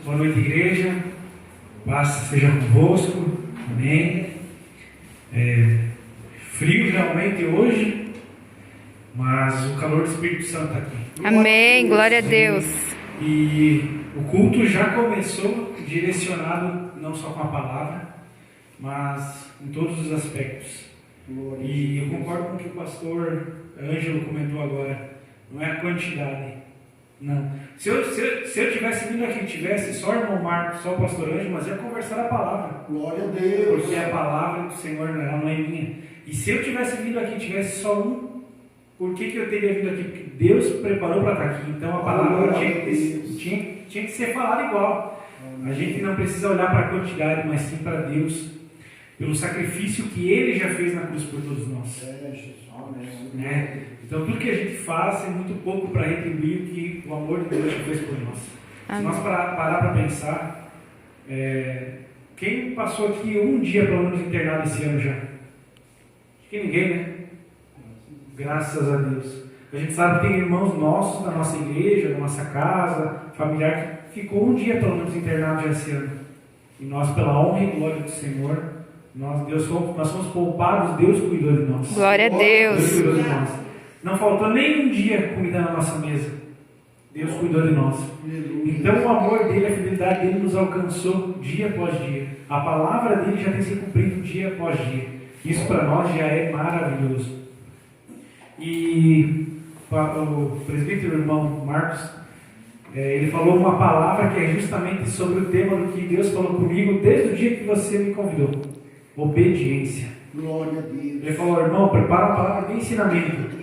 Boa noite, igreja. Paz seja convosco. Amém. Frio realmente hoje, mas o calor do Espírito Santo está aqui. Amém. Glória a Deus. E o culto já começou direcionado não só com a palavra, mas em todos os aspectos. E eu concordo com o que o pastor Ângelo comentou agora. Não é a quantidade. Não. Se eu tivesse vindo aqui, tivesse só o irmão Marcos, só o pastor Ângelo, mas ia conversar a palavra. Glória a Deus. Porque a palavra do Senhor ela não é minha. E se eu tivesse vindo aqui, tivesse só um, por que eu teria vindo aqui? Porque Deus preparou para estar aqui. Então a palavra tinha que ser falada igual. A gente não precisa olhar para a quantidade, mas sim para Deus, pelo sacrifício que Ele já fez na cruz por todos nós. Né? Então tudo que a gente faz é muito pouco para retribuir o que o amor de Deus já fez por nós. Se nós parar para pensar, quem passou aqui um dia pelo menos internado esse ano já? Acho que ninguém, né? Graças a Deus. A gente sabe que tem irmãos nossos da nossa igreja, da nossa casa, familiar, que ficou um dia pelo menos internado já esse ano. E nós, pela honra e glória do Senhor, nós fomos poupados, Deus cuidou de nós. Glória a Deus. Deus cuidou de nós. Não faltou nem um dia comida na nossa mesa. Deus cuidou de nós. Então o amor dele, a fidelidade dele nos alcançou dia após dia. A palavra dele já tem se cumprido dia após dia. Isso para nós já é maravilhoso. E o presbítero irmão Marcos, ele falou uma palavra que é justamente sobre o tema do que Deus falou comigo desde o dia que você me convidou. Obediência. Glória a Deus. Ele falou, irmão, prepara a palavra de ensinamento.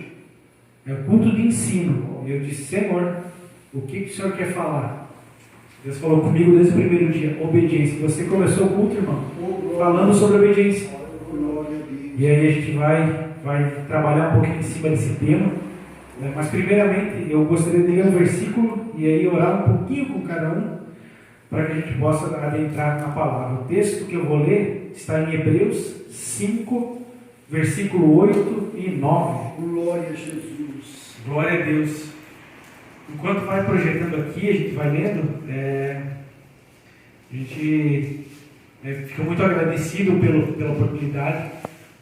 É o culto de ensino. E eu disse, Senhor, o que o Senhor quer falar? Deus falou comigo desde o primeiro dia, obediência. Você começou o culto, irmão, falando sobre obediência. E aí a gente vai trabalhar um pouquinho em cima desse tema. Mas primeiramente eu gostaria de ler um versículo e aí orar um pouquinho com cada um, para que a gente possa adentrar na palavra. O texto que eu vou ler está em Hebreus 5, versículo 8 e 9. Glória a Jesus. Glória a Deus. Enquanto vai projetando aqui, a gente vai lendo, a gente fica muito agradecido pela oportunidade.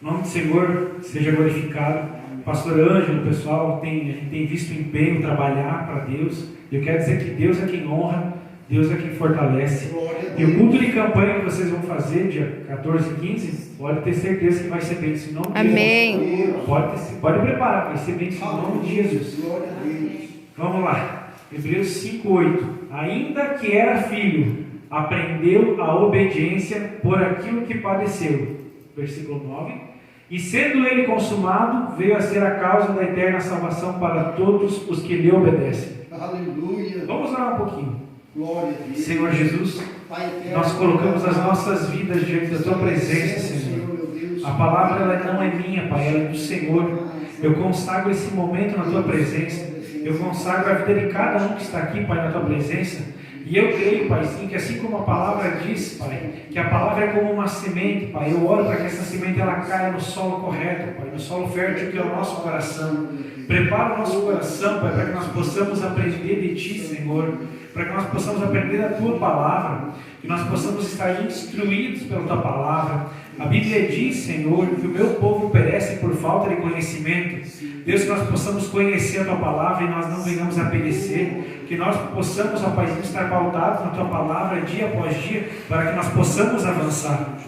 O nome do Senhor seja glorificado. Pastor Ângelo, pessoal, a gente tem visto empenho trabalhar para Deus. Eu quero dizer que Deus é quem honra, Deus é quem fortalece. E o culto de campanha que vocês vão fazer, dia 14 e 15, pode ter certeza que vai ser bênção em nome de Amém. Jesus. Pode preparar, vai ser bênção em nome de Jesus. Glória a Deus. Vamos lá. Hebreus 5:8. Ainda que era filho, aprendeu a obediência por aquilo que padeceu. Versículo 9. E sendo ele consumado, veio a ser a causa da eterna salvação para todos os que lhe obedecem. Aleluia. Vamos orar um pouquinho. Glória a Deus. Senhor Jesus, Pai eterno, nós colocamos as nossas vidas diante da Tua presença, Senhor. A palavra ela não é minha, Pai, ela é do Senhor. Eu consagro esse momento na Tua presença. Eu consagro a vida de cada um que está aqui, Pai, na Tua presença. E eu creio, Pai, sim, que assim como a palavra diz, Pai, que a palavra é como uma semente, Pai, eu oro para que essa semente ela caia no solo correto, Pai, no solo fértil que é o nosso coração. Prepara o nosso coração, Pai, para que nós possamos aprender de Ti, Senhor, para que nós possamos aprender da Tua palavra, que nós possamos estar instruídos pela Tua palavra. A Bíblia diz, Senhor, que o meu povo perece por falta de conhecimento. Deus, que nós possamos conhecer a Tua palavra e nós não venhamos a perecer. Que nós possamos, ó Pai, estar pautados na Tua palavra dia após dia, para que nós possamos avançar.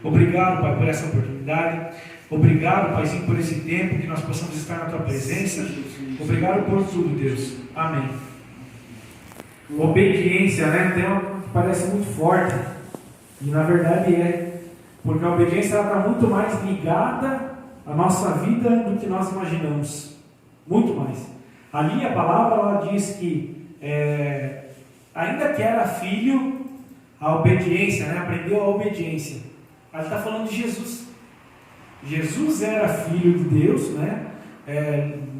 Obrigado, Pai, por essa oportunidade. Obrigado, Paizinho, por esse tempo, que nós possamos estar na Tua presença. Obrigado por tudo, Deus. Amém. Obediência, né? Um tema que parece muito forte. E na verdade é. Porque a obediência está muito mais ligada à nossa vida do que nós imaginamos. Muito mais. Ali a palavra ela diz que ainda que era filho, a obediência, né? Aprendeu a obediência. Ela está falando de Jesus. Jesus era filho de Deus, né?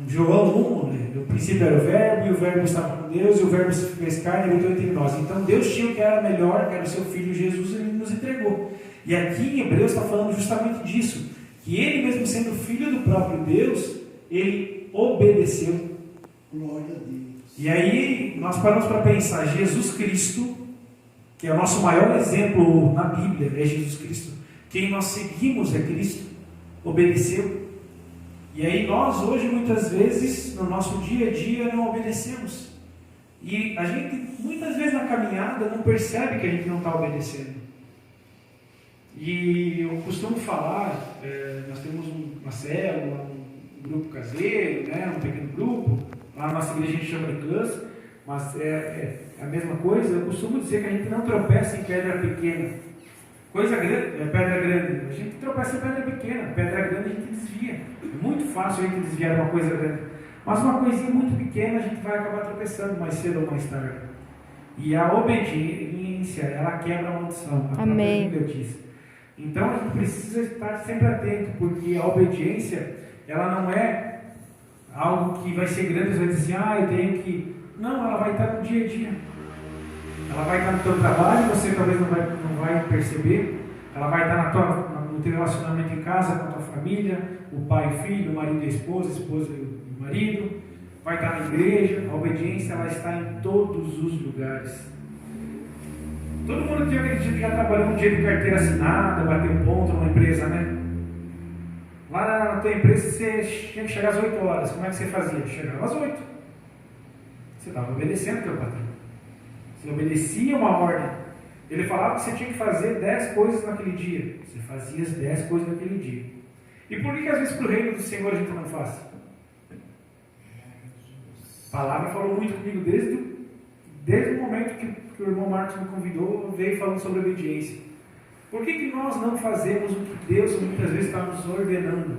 João 1, né? No princípio era o verbo, e o verbo estava com Deus, e o verbo se fez carne e habitou entre nós. Então Deus tinha o que era melhor, que era o seu filho Jesus, e ele nos entregou. E aqui em Hebreus está falando justamente disso, que ele mesmo sendo filho do próprio Deus, ele obedeceu. Glória a Deus. E aí nós paramos para pensar, Jesus Cristo, que é o nosso maior exemplo na Bíblia, é Jesus Cristo. Quem nós seguimos é Cristo, obedeceu. E aí nós hoje muitas vezes, no nosso dia a dia, não obedecemos. E a gente muitas vezes na caminhada não percebe que a gente não está obedecendo. E eu costumo falar, nós temos uma célula, um grupo caseiro, né, um pequeno grupo, lá na nossa igreja a gente chama de classe, mas é a mesma coisa. Eu costumo dizer que a gente não tropeça em pedra pequena. Coisa grande, pedra grande. A gente tropeça em pedra pequena, pedra grande a gente desvia. É muito fácil a gente desviar de uma coisa grande. Mas uma coisinha muito pequena a gente vai acabar tropeçando mais cedo ou mais tarde. E a obediência, ela quebra a maldição. A Amém. própria Bíblia diz. Então a gente precisa estar sempre atento, porque a obediência, ela não é algo que vai ser grande, você vai dizer assim, eu tenho que... Não, ela vai estar no dia a dia. Ela vai estar no teu trabalho, você talvez não vai perceber. Ela vai estar no teu relacionamento em casa, com a tua família, o pai e o filho, o marido e a esposa e o marido. Vai estar na igreja. A obediência, ela está em todos os lugares. Todo mundo aqui, eu acredito que já trabalhou um dia de carteira assinada, bateu ponto numa empresa, né? Lá na tua empresa você tinha que chegar às 8 horas. Como é que você fazia? Chegava às 8. Você estava obedecendo o teu patrão. Você obedecia uma ordem. Ele falava que você tinha que fazer 10 coisas naquele dia. Você fazia as 10 coisas naquele dia. E por que às vezes para o reino do Senhor a gente não faz? A palavra falou muito comigo desde o momento que o irmão Marcos me convidou, veio falando sobre obediência. Por que nós não fazemos o que Deus muitas vezes está nos ordenando?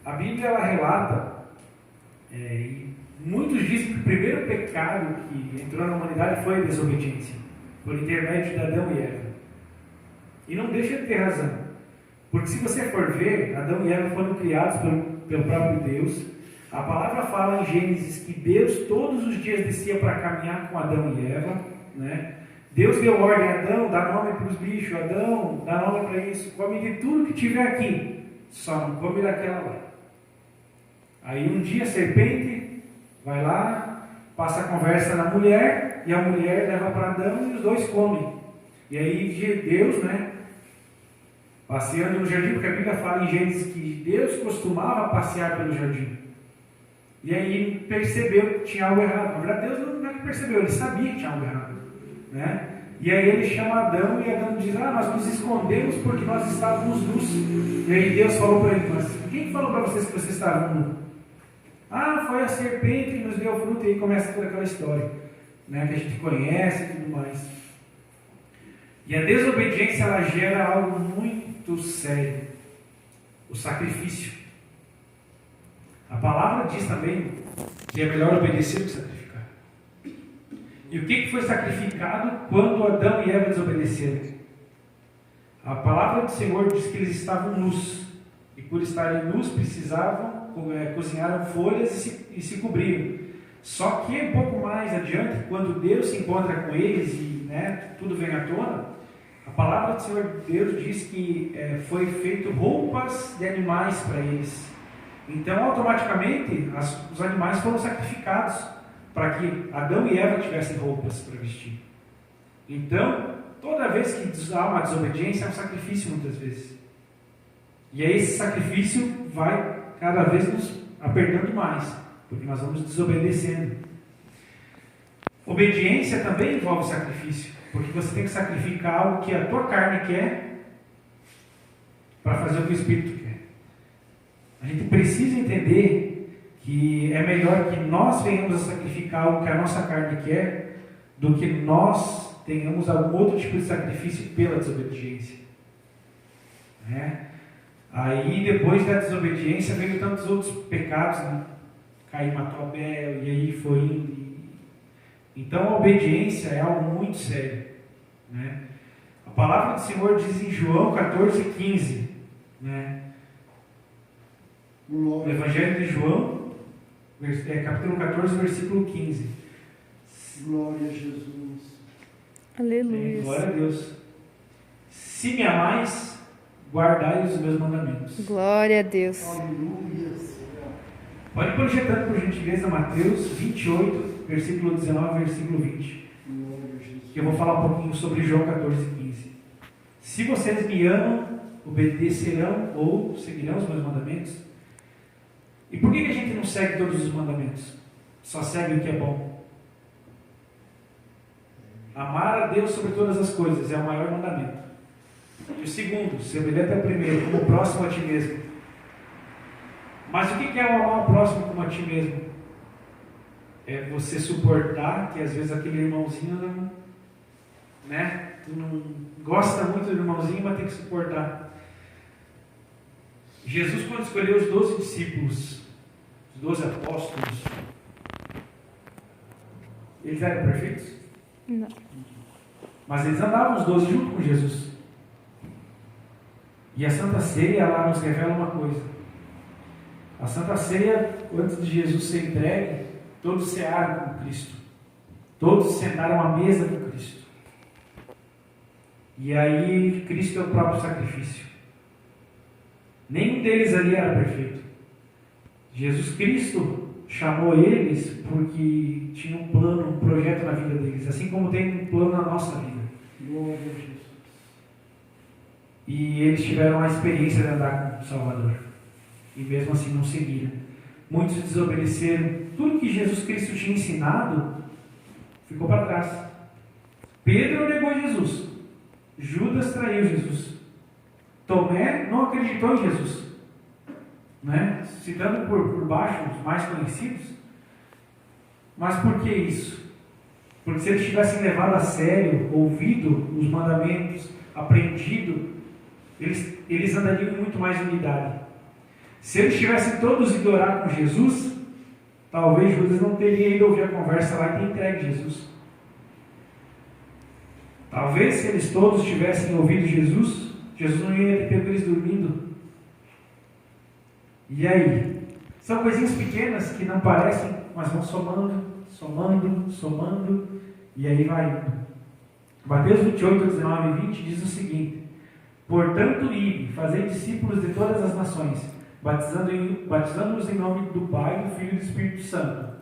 A Bíblia, ela relata, e muitos dizem que o primeiro pecado que entrou na humanidade foi a desobediência, por intermédio de Adão e Eva. E não deixa de ter razão, porque se você for ver, Adão e Eva foram criados pelo próprio Deus. A palavra fala em Gênesis que Deus todos os dias descia para caminhar com Adão e Eva, né? Deus deu ordem a Adão, dá nome para os bichos, Adão, dá nome para isso, come de tudo que tiver aqui, só não come daquela lá. Aí um dia a serpente vai lá, passa a conversa na mulher, e a mulher leva para Adão e os dois comem. E aí Deus, né, passeando no jardim, porque a Bíblia fala em Gênesis que Deus costumava passear pelo jardim. E aí ele percebeu que tinha algo errado. Na verdade, Deus não é que percebeu, ele sabia que tinha algo errado, né? E aí ele chama Adão e Adão diz, nós nos escondemos porque nós estávamos nus. E aí Deus falou para ele, mas quem falou para vocês que vocês estavam nus? Foi a serpente que nos deu fruto. E aí começa toda aquela história, né, que a gente conhece e tudo mais. E a desobediência, ela gera algo muito sério: o sacrifício. A palavra diz também que é melhor obedecer do que sacrificar. E o que foi sacrificado quando Adão e Eva desobedeceram? A palavra do Senhor diz que eles estavam nus. E por estarem nus, precisavam, cozinharam folhas e se cobriram. Só que um pouco mais adiante, quando Deus se encontra com eles e, né, tudo vem à tona, a palavra do Senhor Deus diz que foi feito roupas de animais para eles. Então, automaticamente, os animais foram sacrificados para que Adão e Eva tivessem roupas para vestir. Então, toda vez que há uma desobediência, é um sacrifício muitas vezes. E aí esse sacrifício vai cada vez nos apertando mais, porque nós vamos desobedecendo. Obediência também envolve sacrifício, porque você tem que sacrificar algo que a tua carne quer para fazer o que o Espírito quer. A gente precisa entender que é melhor que nós venhamos a sacrificar algo que a nossa carne quer, do que nós tenhamos algum outro tipo de sacrifício pela desobediência. Né? Aí depois da desobediência veio tantos outros pecados, né? Caim matou Abel, e aí foi indo. Então a obediência é algo muito sério, né? A palavra do Senhor diz em João 14,15, né? No Evangelho de João, capítulo 14, versículo 15. Glória a Jesus. Aleluia. Glória a Deus. Se me amais, guardai os meus mandamentos. Glória a Deus. Aleluia. Pode ir projetando, por gentileza, Mateus 28, versículo 19, versículo 20. Glória a Jesus. que eu vou falar um pouquinho sobre João 14:15. Se vocês me amam, obedecerão ou seguirão os meus mandamentos. E por que a gente não segue todos os mandamentos? Só segue o que é bom. Amar a Deus sobre todas as coisas é o maior mandamento. E o segundo, semelhante ao primeiro, como próximo a ti mesmo. Mas o que é o amar o próximo como a ti mesmo? É você suportar que às vezes aquele irmãozinho não, tu não gosta muito do irmãozinho, mas tem que suportar. Jesus, quando escolheu os 12 discípulos, os 12 apóstolos, eles eram perfeitos? Não. Mas eles andavam os 12 junto com Jesus. E a Santa Ceia, ela nos revela uma coisa. A Santa Ceia, antes de Jesus ser entregue, todos cearam com Cristo. Todos sentaram à mesa com Cristo. E aí, Cristo é o próprio sacrifício. Nenhum deles ali era perfeito. Jesus Cristo chamou eles porque tinha um plano, um projeto na vida deles, assim como tem um plano na nossa vida. Glória a Jesus. E eles tiveram a experiência de andar com o Salvador. E mesmo assim não seguiram. Muitos desobedeceram. Tudo que Jesus Cristo tinha ensinado ficou para trás. Pedro negou Jesus. Judas traiu Jesus. Tomé não acreditou em Jesus. Citando por baixo os mais conhecidos. Mas por que isso? Porque se eles tivessem levado a sério, ouvido os mandamentos, aprendido, eles andariam em muito mais unidade. Se eles tivessem todos ido orar com Jesus, talvez Judas não teria ido ouvir a conversa lá e ter entregue Jesus. Talvez se eles todos tivessem ouvido Jesus, Jesus não ia ter pego eles dormindo. E aí? São coisinhas pequenas que não parecem, mas vão somando, e aí vai indo. Mateus 28, 19 e 20 diz o seguinte: portanto, ide, fazei discípulos de todas as nações, batizando-os em nome do Pai, do Filho e do Espírito Santo,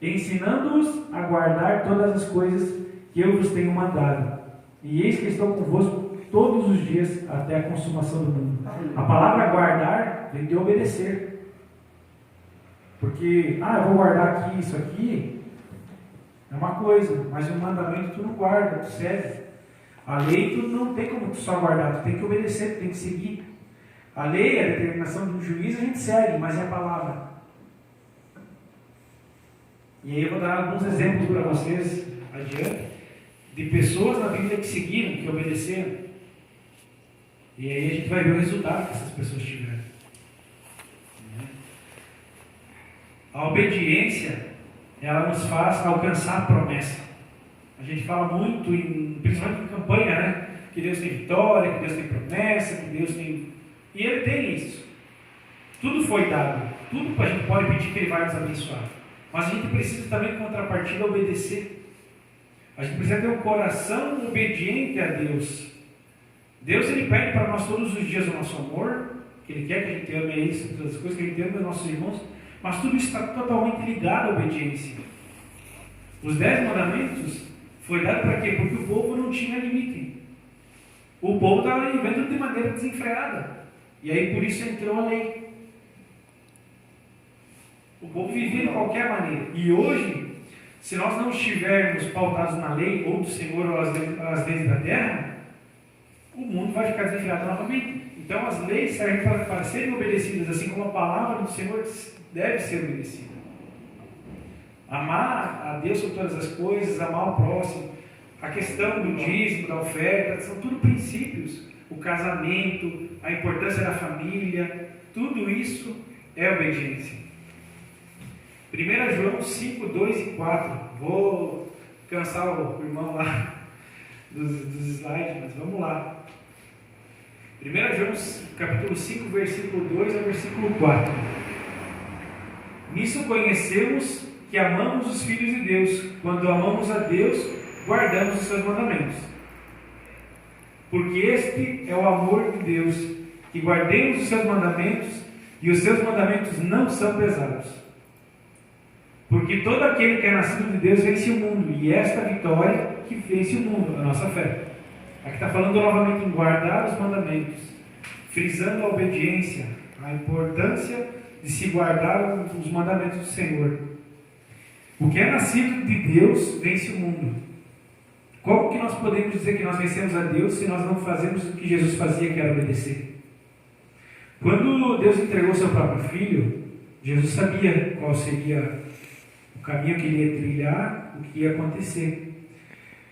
ensinando-os a guardar todas as coisas que eu vos tenho mandado. E eis que estou convosco todos os dias até a consumação do mundo. A palavra guardar vem de obedecer. Porque, eu vou guardar aqui, isso aqui, é uma coisa, mas o mandamento tu não guarda, tu segue. A lei tu não tem como tu só guardar, tu tem que obedecer, tu tem que seguir. A lei, a determinação de um juiz, a gente segue, mas é a palavra. E aí eu vou dar alguns exemplos para vocês adiante, de pessoas na Bíblia que seguiram, que obedeceram. E aí a gente vai ver o resultado que essas pessoas tiveram. A obediência, ela nos faz alcançar a promessa. A gente fala muito, principalmente em campanha, que Deus tem vitória, que Deus tem promessa, que Deus tem... E Ele tem isso. Tudo foi dado. Tudo a gente pode pedir que Ele vai nos abençoar. Mas a gente precisa também, em contrapartida, obedecer. A gente precisa ter um coração obediente a Deus. Deus, Ele pede para nós todos os dias o nosso amor, que Ele quer que a gente ame isso, todas as coisas, que a gente ame os nossos irmãos, mas tudo isso está totalmente ligado à obediência. Os 10 mandamentos foi dado para quê? Porque o povo não tinha limite. O povo estava vivendo de maneira desenfreada. E aí por isso entrou a lei. O povo vivia de qualquer maneira. E hoje, se nós não estivermos pautados na lei, ou do Senhor, ou as leis da terra, o mundo vai ficar desenfreado novamente. Então as leis servem para serem obedecidas, assim como a palavra do Senhor deve ser obedecida. Amar a Deus sobre todas as coisas, amar o próximo, a questão do dízimo, da oferta, são tudo princípios. O casamento, a importância da família, tudo isso é obediência. 1 João 5, 2 e 4. Vou cansar o irmão lá dos slides, mas vamos lá. 1 João capítulo 5, versículo 2 ao versículo 4. Nisso conhecemos que amamos os filhos de Deus, quando amamos a Deus, guardamos os seus mandamentos. Porque este é o amor de Deus, que guardemos os seus mandamentos, e os seus mandamentos não são pesados. Porque todo aquele que é nascido de Deus vence o mundo, e esta vitória que vence o mundo, a nossa fé. Aqui está falando novamente em guardar os mandamentos, frisando a obediência, a importância de se guardar os mandamentos do Senhor. O que é nascido de Deus vence o mundo. Como que nós podemos dizer que nós vencemos a Deus se nós não fazemos o que Jesus fazia, que era obedecer? Quando Deus entregou seu próprio Filho, Jesus sabia qual seria o caminho que ele ia trilhar, o que ia acontecer.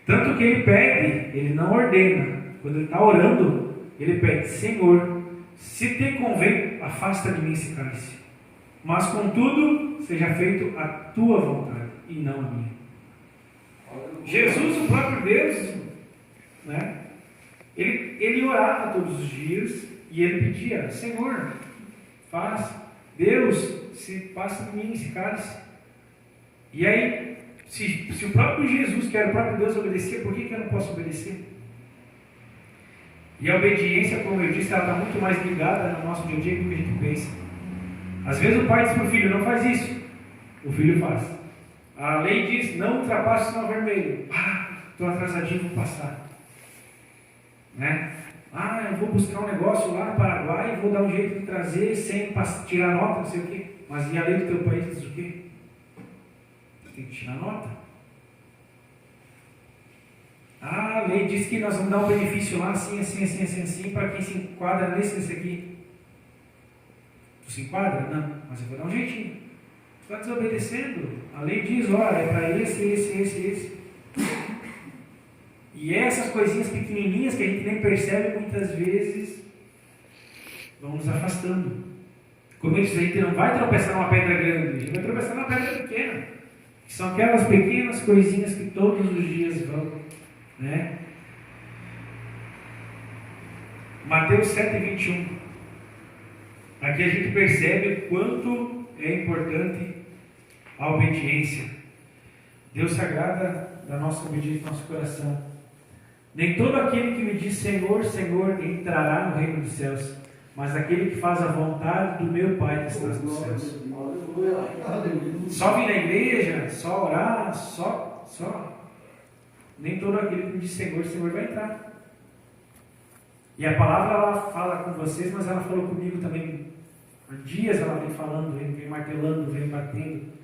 Tanto que ele pede, ele não ordena. Quando ele está orando, ele pede: Senhor, se te convém, afasta de mim esse cálice. Mas contudo, seja feito a tua vontade e não a minha. Jesus, o próprio Deus, né? Ele orava todos os dias e ele pedia: Senhor, faz, Deus, se passa de mim esse cálice. E aí, se o próprio Jesus, que era o próprio Deus, obedecia, por que eu não posso obedecer? E a obediência, como eu disse, ela está muito mais ligada no nosso dia a dia do que a gente pensa. Às vezes o pai diz para o filho: não faz isso. O filho faz. A lei diz: não ultrapasse o sinal vermelho. Estou atrasadinho, vou passar. Né? Eu vou buscar um negócio lá no Paraguai e vou dar um jeito de trazer sem tirar nota, não sei o quê. Mas e a lei do teu país diz o quê? Tem que tirar nota. A lei diz que nós vamos dar um benefício lá, assim, para quem se enquadra nesse aqui. Tu se enquadra? Não, mas eu vou dar um jeitinho. Tu está desobedecendo. A lei diz: olha, é para esse. E essas coisinhas pequenininhas que a gente nem percebe, muitas vezes vão nos afastando. Como eu disse, a gente não vai tropeçar numa pedra grande, a gente vai tropeçar numa pedra pequena. Que são aquelas pequenas coisinhas que todos os dias vão, né? Mateus 7:21. Aqui a gente percebe o quanto é importante a obediência. Deus se agrada da nossa obediência, do nosso coração. Nem todo aquele que me diz Senhor, Senhor entrará no reino dos céus, mas aquele que faz a vontade do meu Pai que está nos céus. Só vir na igreja, só orar, só. Nem todo aquele que me diz Senhor, Senhor vai entrar. E a palavra ela fala com vocês, mas ela falou comigo também. Há dias ela vem falando, vem martelando, vem batendo.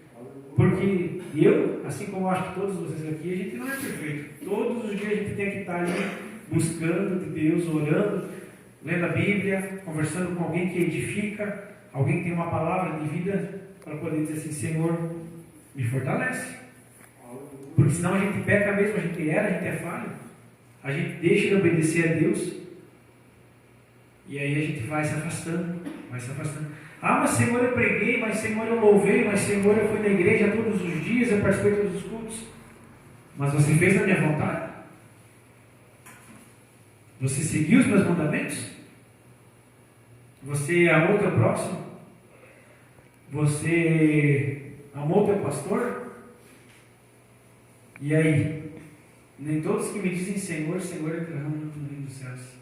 Porque eu, assim como eu acho que todos vocês aqui, a gente não é perfeito. Todos os dias a gente tem que estar ali buscando de Deus, orando, lendo a Bíblia, conversando com alguém que edifica, alguém que tem uma palavra de vida para poder dizer assim: Senhor, me fortalece. Porque senão a gente peca mesmo, a gente é falho. A gente deixa de obedecer a Deus e aí a gente vai se afastando. Mas Senhor, eu preguei, mas Senhor, eu louvei, mas Senhor, eu fui na igreja todos os dias, eu participei de todos os cultos. Mas você fez a minha vontade? Você seguiu os meus mandamentos? Você amou o teu próximo? Você amou o teu pastor? E aí? Nem todos que me dizem Senhor, Senhor, entrarão no reino dos céus.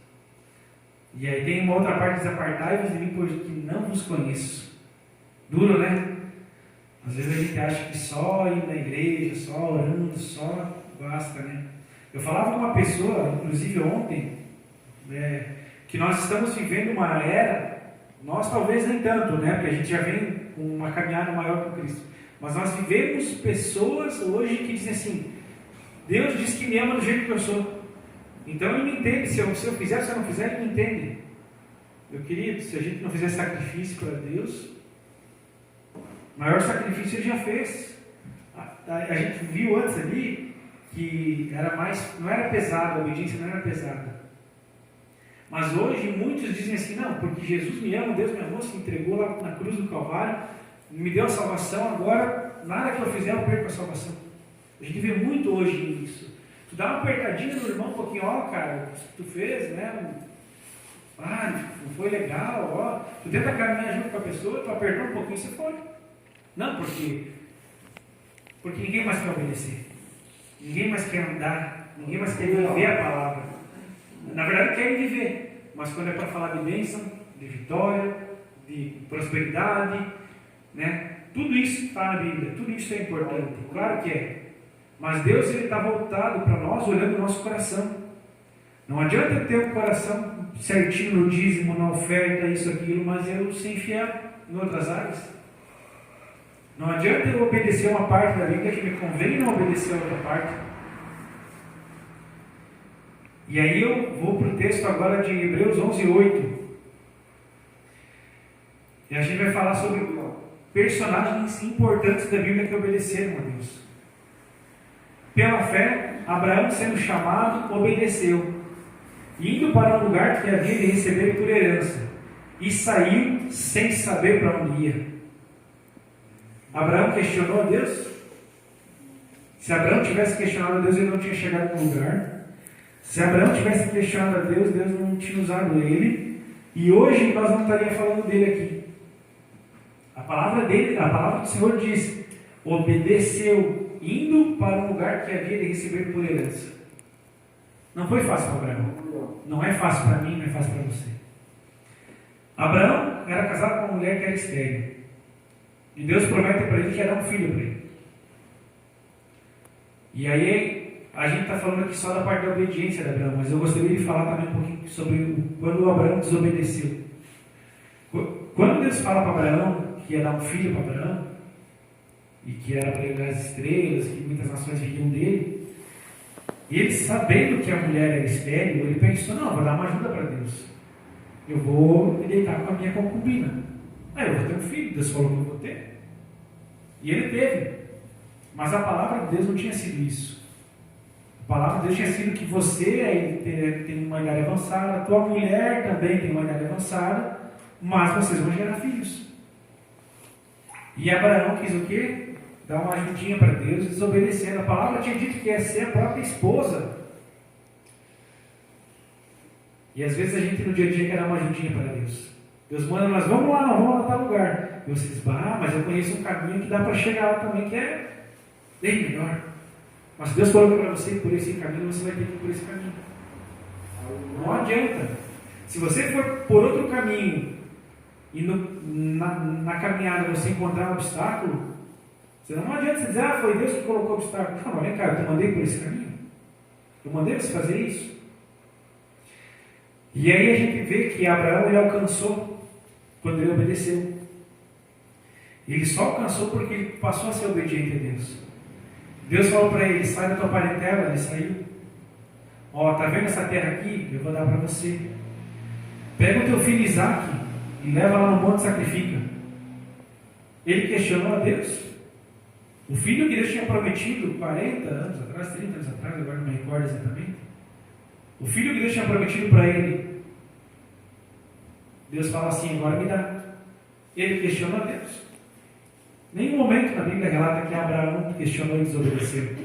E aí tem uma outra parte: desapartai-vos de mim, porque não vos conheço. Duro, né? Às vezes a gente acha que só ir na igreja, só orando, só basta, né? Eu falava com uma pessoa, inclusive ontem, que nós estamos vivendo uma era, nós talvez nem tanto, né? Porque a gente já vem com uma caminhada maior com Cristo. Mas nós vivemos pessoas hoje que dizem assim: Deus diz que me ama do jeito que eu sou. Então ele me entende, se eu fizer, se eu não fizer, ele me entende. Meu querido, se a gente não fizer sacrifício para Deus, o maior sacrifício ele já fez. A gente viu antes ali que era não era pesado, a obediência não era pesada. Mas hoje muitos dizem assim: não, porque Jesus me ama, Deus me amou, se entregou lá na cruz do Calvário, me deu a salvação, agora nada que eu fizer eu perco a salvação. A gente vê muito hoje isso. Tu dá uma apertadinha no irmão um pouquinho: ó, cara, o que tu fez, né? Não foi legal, ó. Tu tenta caminhar junto com a pessoa, tu apertou um pouquinho, você foi. Não, porque ninguém mais quer obedecer. Ninguém mais quer andar. Ninguém mais quer viver a palavra. Na verdade, querem viver. Mas quando é para falar de bênção, de vitória, de prosperidade, né? Tudo isso está na Bíblia. Tudo isso é importante. Claro que é. Mas Deus está voltado para nós, olhando o nosso coração. Não adianta eu ter um coração certinho no dízimo, na oferta, isso, aquilo, mas eu ser infiel em outras áreas. Não adianta eu obedecer uma parte da Bíblia que me convém não obedecer a outra parte. E aí eu vou para o texto agora de Hebreus 11:8. E a gente vai falar sobre personagens importantes da Bíblia que obedeceram a Deus. Pela fé, Abraão, sendo chamado, obedeceu, indo para um lugar que havia de receber por herança, e saiu sem saber para onde ia. Abraão questionou a Deus? Se Abraão tivesse questionado a Deus, ele não tinha chegado no lugar. Se Abraão tivesse questionado a Deus, Deus não tinha usado ele. E hoje nós não estaríamos falando dele aqui. A palavra do Senhor diz: obedeceu, indo para um lugar que havia de receber por herança. Não foi fácil para Abraão. Não é fácil para mim, não é fácil para você. Abraão era casado com uma mulher que era estéril. E Deus promete para ele que ia dar um filho para ele. E aí, a gente está falando aqui só da parte da obediência de Abraão, mas eu gostaria de falar também um pouquinho sobre quando Abraão desobedeceu. Quando Deus fala para Abraão que ia dar um filho para Abraão, e que era para ele as estrelas, que muitas nações viriam dele, e ele, sabendo que a mulher era estéril, ele pensou: não, vou dar uma ajuda para Deus. Eu vou me deitar com a minha concubina. Aí eu vou ter um filho, Deus falou que eu vou ter. E ele teve. Mas a palavra de Deus não tinha sido isso. A palavra de Deus tinha sido que você tem uma idade avançada, a tua mulher também tem uma idade avançada, mas vocês vão gerar filhos. E Abraão quis o quê? Dar uma ajudinha para Deus, desobedecendo. A palavra tinha dito que ia ser a própria esposa. E às vezes a gente no dia a dia quer dar uma ajudinha para Deus. Deus manda nós, vamos lá para tal lugar. E você diz: mas eu conheço um caminho que dá para chegar lá também, que é bem melhor. Mas Deus falou para você ir por esse caminho, você vai ter que ir por esse caminho. Não adianta. Se você for por outro caminho e na caminhada você encontrar um obstáculo, você não adianta você dizer: foi Deus que colocou o obstáculo. Não, vem cá, eu te mandei por esse caminho. Eu mandei você fazer isso. E aí a gente vê que Abraão ele alcançou quando ele obedeceu. Ele só alcançou porque ele passou a ser obediente a Deus. Deus falou para ele: sai da tua parentela. Ele saiu. Tá vendo essa terra aqui? Eu vou dar para você. Pega o teu filho Isaque e leva lá no monte e sacrifica. Ele questionou a Deus. O filho que Deus tinha prometido 40 anos atrás, 30 anos atrás, agora não me recordo exatamente. O filho que Deus tinha prometido para ele, Deus fala assim: agora me dá. Ele questionou a Deus. Nenhum momento na Bíblia relata que Abraão questionou e desobedeceu.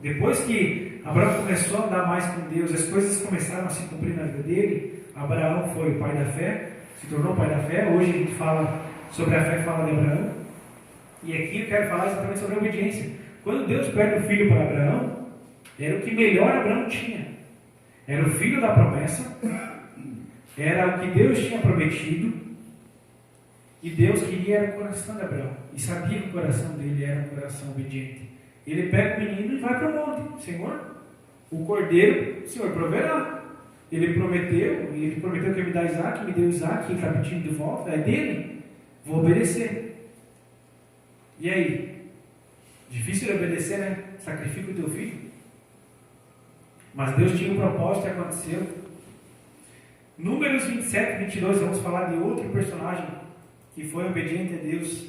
Depois que Abraão começou a andar mais com Deus, as coisas começaram a se cumprir na vida dele. Abraão foi o pai da fé, se tornou o pai da fé. Hoje a gente fala sobre a fé, fala de Abraão. E aqui eu quero falar exatamente sobre a obediência. Quando Deus pede o filho para Abraão, era o que melhor Abraão tinha. Era o filho da promessa, era o que Deus tinha prometido, e Deus queria era o coração de Abraão, e sabia que o coração dele era um coração obediente. Ele pega o menino e vai para o monte. Senhor, o cordeiro, o Senhor proverá. Ele prometeu que ia me dar Isaque, me deu Isaque, ele está pedindo de volta, é dele, vou obedecer. E aí? Difícil de obedecer, né? Sacrifica o teu filho. Mas Deus tinha um propósito e aconteceu. Números 27 e 22, vamos falar de outro personagem que foi obediente a Deus.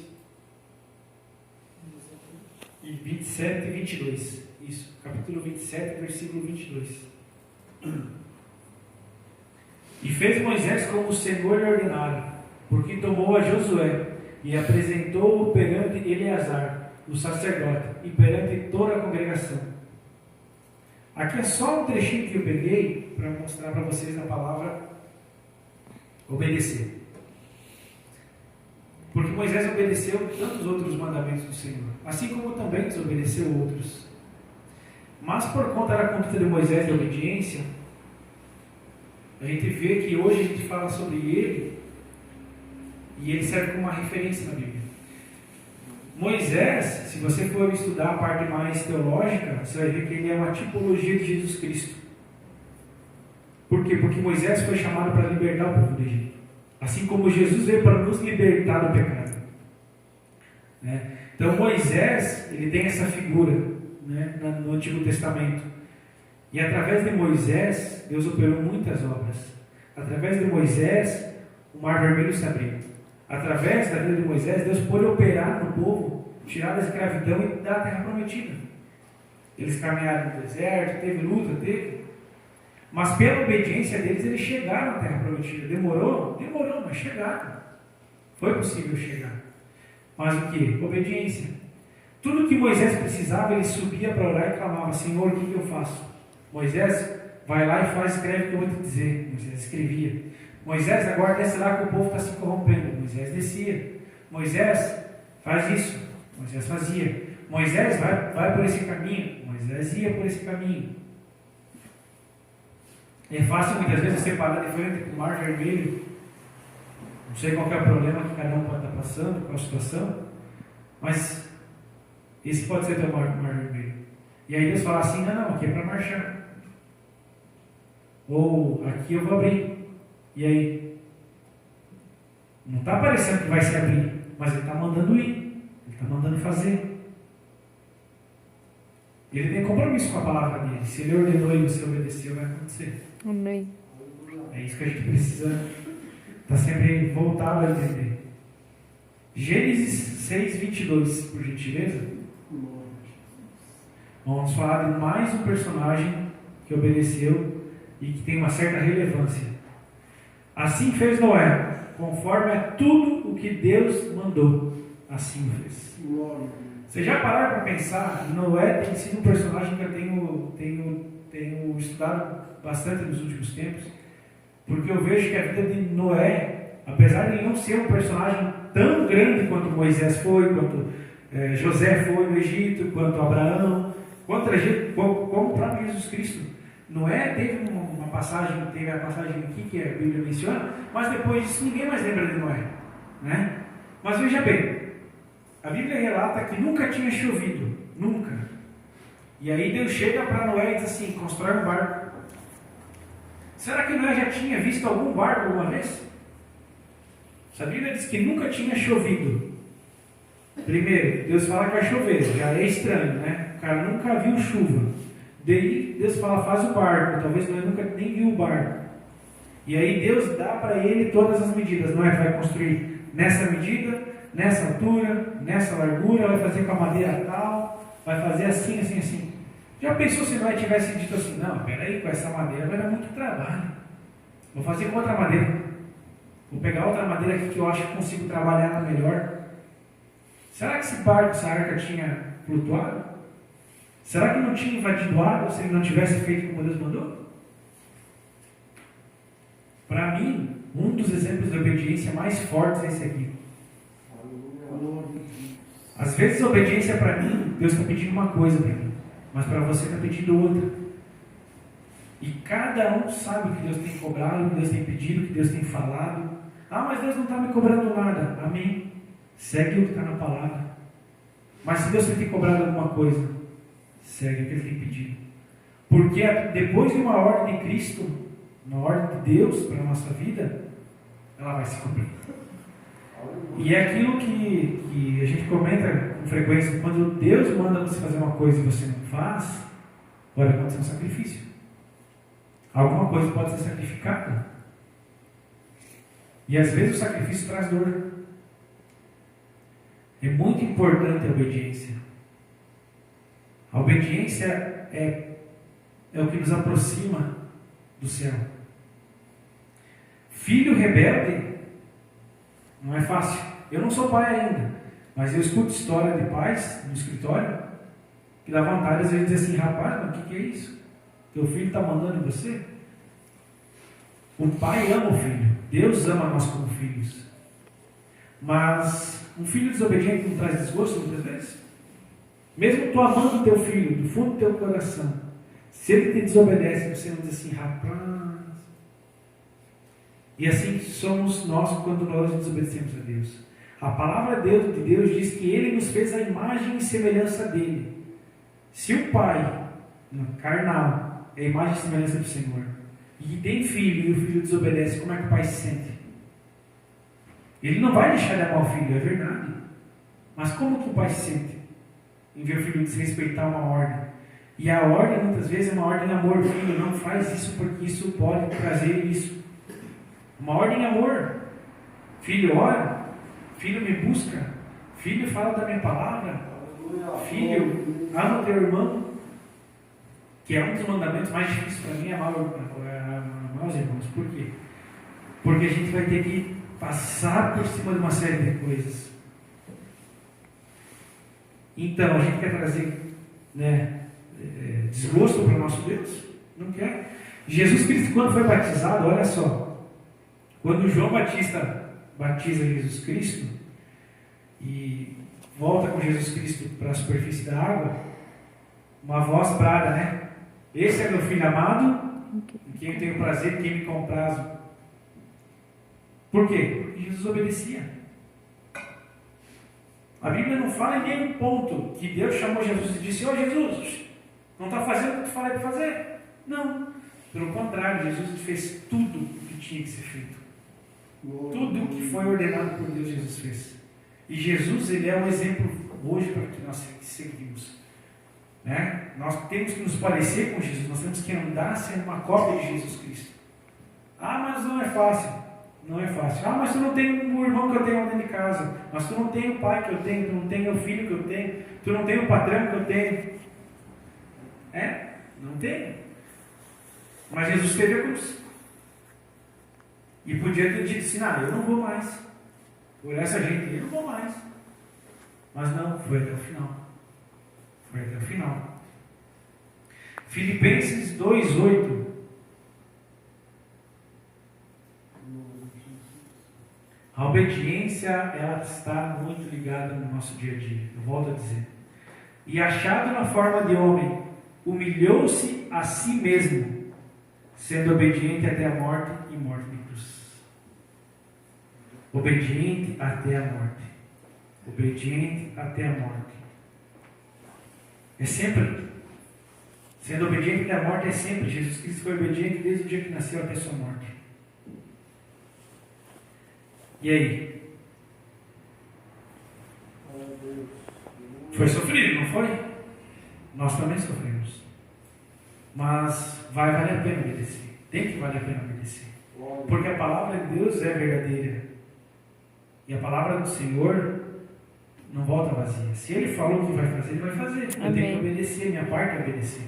E 27 e 22. Isso, capítulo 27, versículo 22. E fez Moisés como o Senhor lhe ordenara, porque tomou a Josué e apresentou-o perante Eleazar, o sacerdote, e perante toda a congregação. Aqui é só um trechinho que eu peguei para mostrar para vocês a palavra obedecer. Porque Moisés obedeceu tantos outros mandamentos do Senhor, assim como também desobedeceu outros. Mas por conta da conduta de Moisés de obediência, a gente vê que hoje a gente fala sobre ele e ele serve como uma referência na Bíblia. Moisés, se você for estudar a parte mais teológica, você vai ver que ele é uma tipologia de Jesus Cristo. Por quê? Porque Moisés foi chamado para libertar o povo do Egito. Assim como Jesus veio para nos libertar do pecado. Né? Então Moisés, ele tem essa figura, né, no Antigo Testamento. E através de Moisés, Deus operou muitas obras. Através de Moisés, o Mar Vermelho se abriu. Através da vida de Moisés, Deus pôde operar no povo, tirar da escravidão e dar a terra prometida. Eles caminharam no deserto, teve luta, teve. Mas pela obediência deles, eles chegaram à terra prometida. Demorou? Demorou, mas chegaram. Foi possível chegar. Mas o que? Obediência. Tudo que Moisés precisava, ele subia para orar e clamava: Senhor, o que eu faço? Moisés, vai lá e faz, escreve o que eu vou te dizer. Moisés escrevia. Moisés, agora desce lá que o povo está se corrompendo. Moisés descia. Moisés, faz isso. Moisés fazia. Moisés, vai por esse caminho. Moisés ia por esse caminho. É fácil muitas vezes separar de frente com o Mar Vermelho. Não sei qual é o problema que cada um pode estar passando, qual a situação, mas esse pode ser o Mar Vermelho. E aí Deus fala assim: não, aqui é para marchar. Ou aqui eu vou abrir. E aí? Não está parecendo que vai se abrir, mas Ele está mandando ir. Ele está mandando fazer. Ele tem compromisso com a palavra dele. Se Ele ordenou e você obedeceu, vai acontecer. Amém. É isso que a gente precisa estar sempre voltado a entender. Gênesis 6:22, por gentileza. Vamos falar de mais um personagem que obedeceu e que tem uma certa relevância. Assim fez Noé, conforme a tudo o que Deus mandou. Assim fez. Vocês já pararam para pensar? Noé tem sido um personagem que eu tenho estudado bastante nos últimos tempos, porque eu vejo que a vida de Noé, apesar de ele não ser um personagem tão grande quanto Moisés foi, quanto José foi no Egito, quanto Abraão, como o próprio Jesus Cristo, Noé teve uma passagem, teve a passagem aqui que a Bíblia menciona, mas depois disso ninguém mais lembra de Noé, né? Mas veja bem, a Bíblia relata que nunca tinha chovido, nunca. E aí Deus chega para Noé e diz assim: constrói um barco. Será que Noé já tinha visto algum barco alguma vez? A Bíblia diz que nunca tinha chovido. Primeiro, Deus fala que vai chover, já é estranho, né? O cara nunca viu chuva. Daí Deus fala: faz o barco. Talvez Noé nunca nem viu o barco. E aí Deus dá para ele todas as medidas. Noé vai construir nessa medida, nessa altura, nessa largura, vai fazer com a madeira tal, vai fazer assim, assim, assim. Já pensou se Noé tivesse dito assim: não, peraí, com essa madeira vai dar muito trabalho, vou fazer com outra madeira, vou pegar outra madeira aqui que eu acho que consigo trabalhar ela melhor. Será que esse barco, essa arca tinha flutuado? Será que não tinha invadido água se ele não tivesse feito como Deus mandou? Para mim, um dos exemplos de obediência mais fortes é esse aqui. Às vezes a obediência para mim, Deus está pedindo uma coisa para mim, mas para você está pedindo outra. E cada um sabe que Deus tem cobrado, que Deus tem pedido, que Deus tem falado. Ah, mas Deus não está me cobrando nada. Amém. Segue o que está na palavra. Mas se Deus tem te cobrado alguma coisa, segue o que Ele tem pedido. Porque depois de uma ordem de Cristo, uma ordem de Deus para a nossa vida, ela vai se cumprir. E é aquilo que a gente comenta com frequência: quando Deus manda você fazer uma coisa e você não faz, pode acontecer um sacrifício. Alguma coisa pode ser sacrificada. E às vezes o sacrifício traz dor. É muito importante a obediência. A obediência é o que nos aproxima do céu. Filho rebelde não é fácil. Eu não sou pai ainda, mas eu escuto história de pais no escritório que dá vontade às vezes de dizer assim: rapaz, mas o que é isso? Teu filho está mandando em você? O pai ama o filho. Deus ama nós como filhos. Mas um filho desobediente não traz desgosto muitas vezes? Mesmo tu amando o teu filho do fundo do teu coração, se ele te desobedece, você não diz assim: rapaz. E assim somos nós quando nós desobedecemos a Deus. A palavra de Deus diz que Ele nos fez a imagem e semelhança dEle. Se o Pai, carnal, é a imagem e semelhança do Senhor, e tem filho e o filho desobedece, como é que o Pai se sente? Ele não vai deixar de amar o filho, é verdade. Mas como que o Pai se sente em ver o filho desrespeitar uma ordem? E a ordem, muitas vezes, é uma ordem de amor. Filho, não faz isso porque isso pode trazer isso. Uma ordem de amor. Filho, ora. Filho, me busca. Filho, fala da minha palavra. Filho, ama o teu irmão. Que é um dos mandamentos mais difíceis para mim, amar os irmãos. Por quê? Porque a gente vai ter que passar por cima de uma série de coisas. Então, a gente quer trazer, desgosto para o nosso Deus? Não quer. Jesus Cristo, quando foi batizado, olha só, quando João Batista batiza Jesus Cristo e volta com Jesus Cristo para a superfície da água, uma voz brada, né? Esse é meu filho amado, em quem eu tenho prazer, em quem me comprazo. Por quê? Porque Jesus obedecia. A Bíblia não fala em nenhum ponto que Deus chamou Jesus e disse: Jesus, não está fazendo o que tu falei para fazer? Não. Pelo contrário, Jesus fez tudo o que tinha que ser feito. Tudo o que foi ordenado por Deus, Jesus fez. E Jesus, ele é um exemplo hoje para que nós seguimos. Nós temos que nos parecer com Jesus, nós temos que andar sendo uma cópia de Jesus Cristo. Mas não é fácil. Não é fácil. Mas tu não tem o irmão que eu tenho dentro de casa. Mas tu não tem o pai que eu tenho. Tu não tem o filho que eu tenho. Tu não tem o patrão que eu tenho. Não tem. Mas Jesus teve a cruz. E podia ter dito assim: eu não vou mais. Por essa gente, eu não vou mais. Mas não, foi até o final. Foi até o final. Filipenses 2:8. A obediência, ela está muito ligada no nosso dia a dia. Eu volto a dizer. E achado na forma de homem, humilhou-se a si mesmo, sendo obediente até a morte e morte de cruz. Obediente até a morte. Obediente até a morte. É sempre. Sendo obediente até a morte é sempre. Jesus Cristo foi obediente desde o dia que nasceu até a sua morte. E aí? Foi sofrido, não foi? Nós também sofremos. Mas vai valer a pena obedecer. Tem que valer a pena obedecer. Porque a palavra de Deus é verdadeira. E a palavra do Senhor não volta vazia. Se Ele falou que vai fazer, Ele vai fazer. Eu tenho que obedecer, minha parte é obedecer.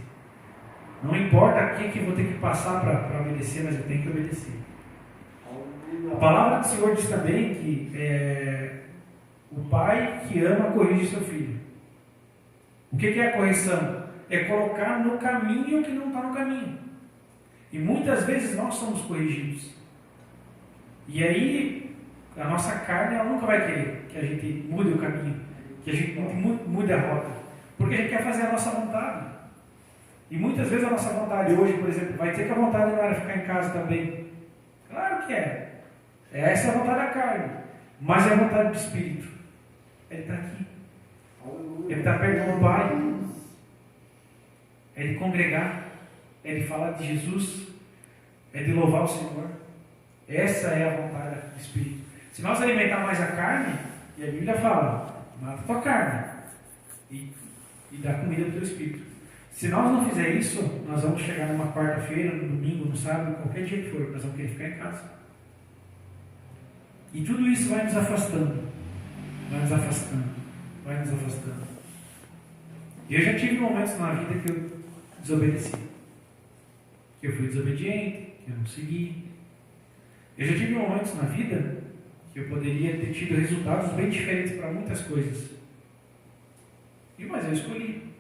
Não importa quem que eu vou ter que passar para obedecer, mas eu tenho que obedecer. A palavra do Senhor diz também que o pai que ama corrige seu filho. O que é a correção? É colocar no caminho o que não está no caminho. E muitas vezes nós somos corrigidos. E aí, a nossa carne, ela nunca vai querer que a gente mude o caminho, que a gente mude a rota. Porque a gente quer fazer a nossa vontade. E muitas vezes a nossa vontade hoje, por exemplo, vai ter que a vontade não era ficar em casa também. Claro que é. Essa é a vontade da carne. Mas é a vontade do Espírito. Ele está aqui. Ele está perto do Pai. É de congregar. É de falar de Jesus. É de louvar o Senhor. Essa é a vontade do Espírito. Se nós alimentar mais a carne, e a Bíblia fala, mata a tua carne e dá comida para o teu Espírito. Se nós não fizer isso, nós vamos chegar numa quarta-feira, no domingo, no sábado, qualquer dia que for, nós vamos querer ficar em casa. E tudo isso vai nos afastando. Vai nos afastando. Vai nos afastando. E eu já tive momentos na vida que eu desobedeci. Que eu fui desobediente, que eu não segui. Eu já tive momentos na vida que eu poderia ter tido resultados bem diferentes para muitas coisas. Mas eu escolhi.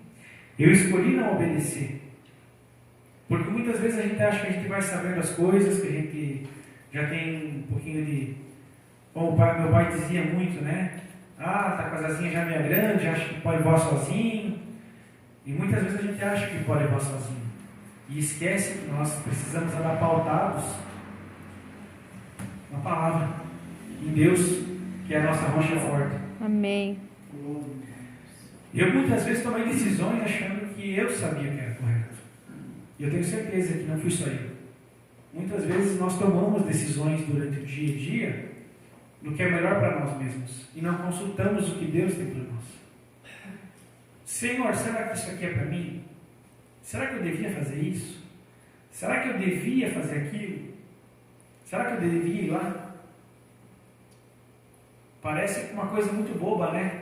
Eu escolhi não obedecer. Porque muitas vezes a gente acha que a gente vai sabendo as coisas, que a gente já tem um pouquinho de... Como meu pai dizia muito, né? Tá com as asinhas já meia grande, acha que pode voar sozinho. E muitas vezes a gente acha que pode voar sozinho. E esquece que nós precisamos andar pautados na palavra, em Deus, que é a nossa rocha forte. Amém. Eu muitas vezes tomei decisões achando que eu sabia que era correto. E eu tenho certeza que não fui só eu. Muitas vezes nós tomamos decisões durante o dia a dia do que é melhor para nós mesmos e não consultamos o que Deus tem para nós. Senhor, será que isso aqui é para mim? Será que eu devia fazer isso? Será que eu devia fazer aquilo? Será que eu devia ir lá? Parece uma coisa muito boba, né?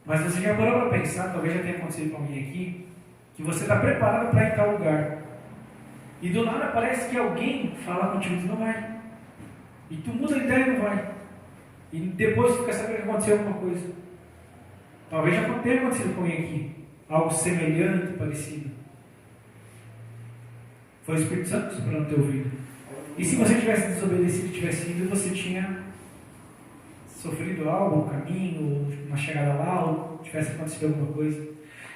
Mas você já parou para pensar, talvez já tenha acontecido com alguém aqui, que você está preparado para ir em tal lugar. E do nada parece que alguém fala contigo e não vai. E tu muda a ideia e não vai. E depois fica sabendo que aconteceu alguma coisa. Talvez já tenha acontecido com alguém aqui. Algo semelhante, parecido. Foi o Espírito Santo soprando no teu ouvido. E se você tivesse desobedecido, tivesse ido, você tinha sofrido algo no caminho, uma chegada lá, ou tivesse acontecido alguma coisa.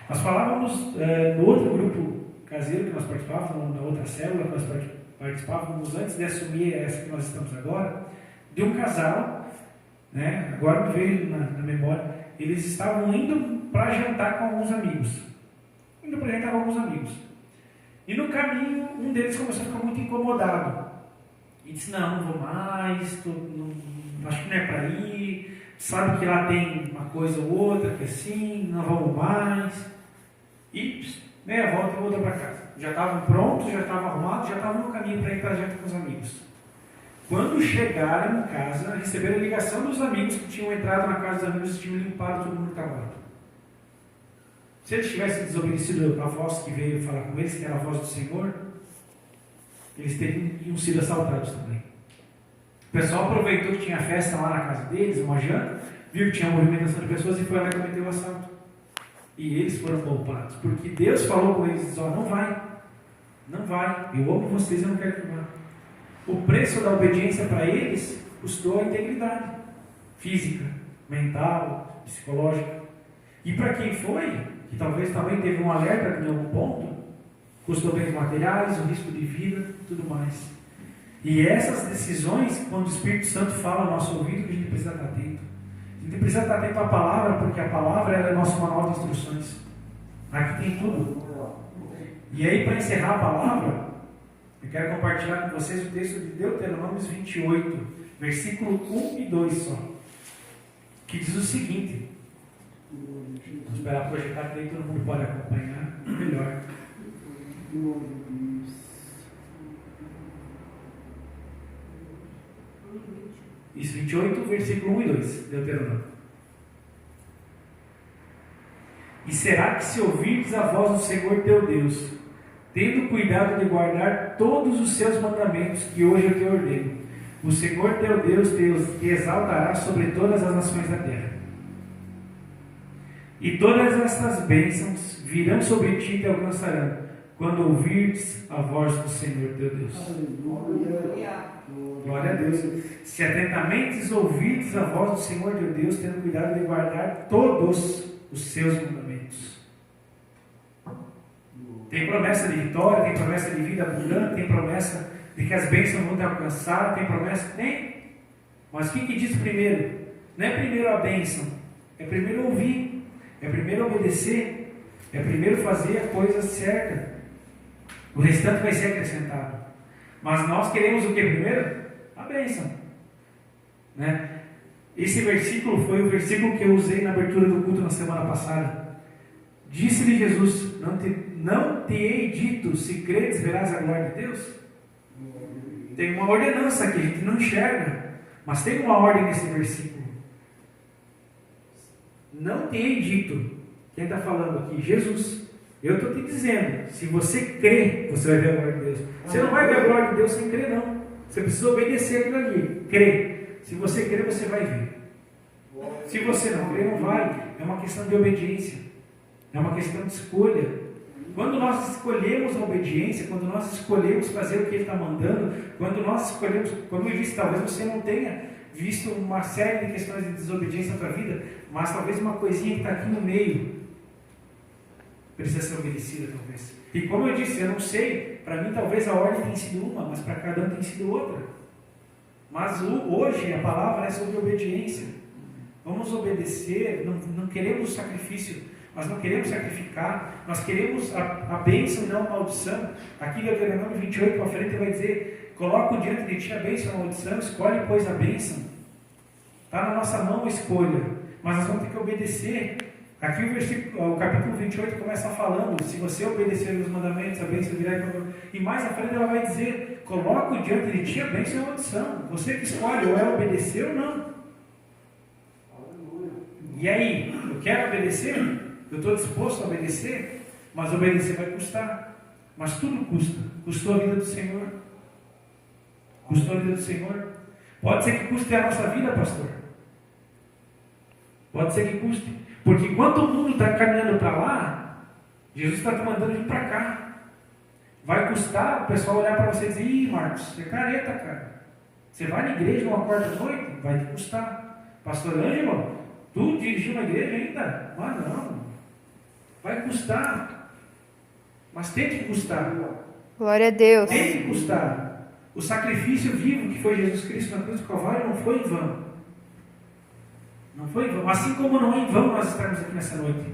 Nós falávamos no outro grupo caseiro que nós participávamos, na outra célula que nós participávamos, antes de assumir essa que nós estamos agora, de um casal, né? Agora me veio na memória, eles estavam indo para jantar com alguns amigos. E no caminho, um deles começou a ficar muito incomodado. E disse, não vou mais, acho que não é para ir, sabe que lá tem uma coisa ou outra, que assim, não vamos mais. E meia volta e voltou para casa. Já estavam prontos, já estavam arrumados, já estavam no caminho para ir para a janta com os amigos. Quando chegaram em casa, receberam a ligação dos amigos que tinham entrado na casa dos amigos e tinham limpado todo mundo que estava lá. Se eles tivessem desobedecido a voz que veio falar com eles, que era a voz do Senhor, eles teriam sido assaltados também. O pessoal aproveitou que tinha festa lá na casa deles, uma janta, viu que tinha movimentação de pessoas e foi lá e cometeu o assalto. E eles foram poupados, porque Deus falou com eles, disse, não vai, eu amo vocês, eu não quero que vá. O preço da obediência para eles custou a integridade física, mental, psicológica. E para quem foi, que talvez também teve um alerta em algum ponto, custou bens materiais, o risco de vida, tudo mais. E essas decisões, quando o Espírito Santo fala ao nosso ouvido, que a gente precisa estar atento. A gente precisa estar atento à palavra, porque a palavra ela é nosso manual de instruções. Aqui tem tudo. E aí, para encerrar a palavra, eu quero compartilhar com vocês o texto de Deuteronômio 28, versículo 1 e 2 só, que diz o seguinte. Vamos esperar projetar, que aí todo mundo pode acompanhar melhor. Isso, 28, versículo 1 e 2, Deuteronômio. E será que se ouvirdes a voz do Senhor teu Deus, tendo cuidado de guardar todos os seus mandamentos que hoje eu te ordeno, o Senhor teu Deus te exaltará sobre todas as nações da terra. E todas estas bênçãos virão sobre ti e te alcançarão, quando ouvirdes a voz do Senhor teu Deus. Glória a Deus. Se atentamente ouvirdes a voz do Senhor teu Deus, tendo cuidado de guardar todos os seus mandamentos. Tem promessa de vitória, tem promessa de vida abundante, tem promessa de que as bênçãos vão te alcançar, tem promessa? Tem. Mas o que diz primeiro? Não é primeiro a bênção, é primeiro ouvir, é primeiro obedecer, é primeiro fazer a coisa certa. O restante vai ser acrescentado. Mas nós queremos o que primeiro? A bênção. Né? Esse versículo foi o versículo que eu usei na abertura do culto na semana passada. Disse-lhe Jesus, não te hei dito, se credes verás a glória de Deus? Tem uma ordenança que a gente não enxerga, mas tem uma ordem nesse versículo. Não te hei dito. Quem está falando aqui? Jesus. Eu estou te dizendo, se você crê, você vai ver a glória de Deus. Você não vai ver a glória de Deus sem crer, não. Você precisa obedecer aquilo ali. Crer. Se você crer, você vai ver. Se você não crer, não vai. É uma questão de obediência. É uma questão de escolha. Quando nós escolhemos a obediência, quando nós escolhemos fazer o que Ele está mandando, quando nós escolhemos, como eu disse, talvez você não tenha visto uma série de questões de desobediência na sua vida, mas talvez uma coisinha que está aqui no meio precisa ser obedecida, talvez. E como eu disse, eu não sei, para mim talvez a ordem tenha sido uma, mas para cada um tem sido outra. Mas hoje a palavra é sobre obediência. Vamos obedecer, não queremos sacrifício, nós não queremos sacrificar, nós queremos a bênção e não a maldição. Aqui em Deuteronômio 28 para frente vai dizer: coloco diante de ti a bênção e a maldição, escolhe pois a bênção. Está na nossa mão a escolha, mas nós vamos ter que obedecer. Aqui o capítulo 28 começa falando: se você obedecer os mandamentos, a bênção virá. E mais à frente ela vai dizer: coloco diante de ti a bênção e a maldição. Você que escolhe ou é obedecer ou não. E aí, eu quero obedecer? Eu estou disposto a obedecer? Mas obedecer vai custar. Mas tudo custa. Custou a vida do Senhor. Custou a vida do Senhor. Pode ser que custe a nossa vida, pastor. Pode ser que custe. Porque enquanto o mundo está caminhando para lá, Jesus está te mandando vir para cá. Vai custar o pessoal olhar para você e dizer: ih, Marcos, você é careta, cara. Você vai na igreja numa quarta-noite? Vai te custar. Pastor Ângelo, tu dirigiu uma igreja ainda? Mas não. Vai custar. Mas tem que custar. Glória a Deus. Tem que custar. O sacrifício vivo que foi Jesus Cristo na cruz do Calvário não foi em vão. Não foi em vão. Assim como não é em vão nós estarmos aqui nessa noite.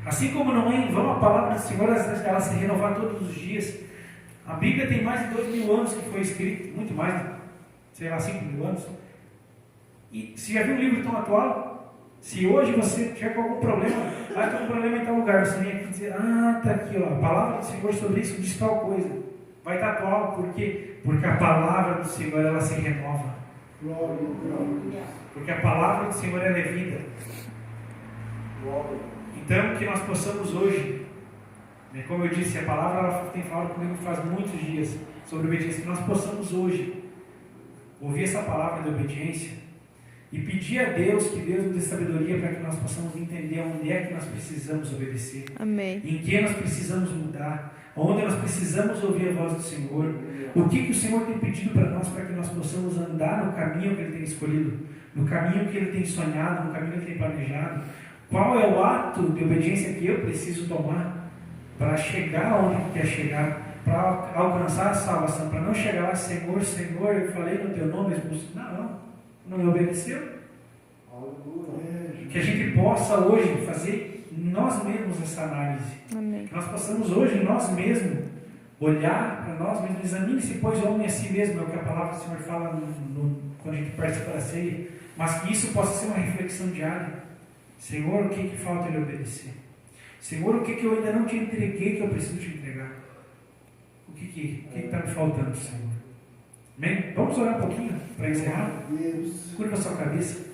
Assim como não é em vão a palavra do Senhor, ela se renovar todos os dias. A Bíblia tem mais de 2.000 anos que foi escrita. Muito mais, sei lá, 5.000 anos. E se já viu um livro tão atual? Se hoje você tiver com algum problema, vai ter um problema em tal lugar, você vem aqui dizer: ah, está aqui, ó, a palavra do Senhor sobre isso diz tal coisa. Vai estar atual, por quê? Porque a palavra do Senhor, ela se renova. Porque a palavra do Senhor, ela é vida. Então, que nós possamos hoje, como eu disse, a palavra ela tem falado comigo faz muitos dias sobre obediência, que nós possamos hoje ouvir essa palavra de obediência e pedir a Deus que Deus nos dê sabedoria para que nós possamos entender onde é que nós precisamos obedecer. Amém. Em que nós precisamos mudar, onde nós precisamos ouvir a voz do Senhor, o que o Senhor tem pedido para nós, para que nós possamos andar no caminho que Ele tem escolhido, no caminho que Ele tem sonhado, no caminho que Ele tem planejado. Qual é o ato de obediência que eu preciso tomar para chegar onde Ele quer chegar, para alcançar a salvação, para não chegar lá: Senhor, Senhor, eu falei no Teu nome, não me obedeceu. Que a gente possa hoje fazer nós mesmos essa análise. Amém. Que nós possamos hoje nós mesmos olhar para nós mesmos: examine-se pois o homem a si mesmo, é o que a palavra do Senhor fala quando a gente participa da ceia. Mas que isso possa ser uma reflexão diária. Senhor, o que falta Ele obedecer? Senhor, o que eu ainda não te entreguei que eu preciso te entregar? O que está me faltando, Senhor? Amém? Vamos orar um pouquinho para encerrar? Curva a sua cabeça.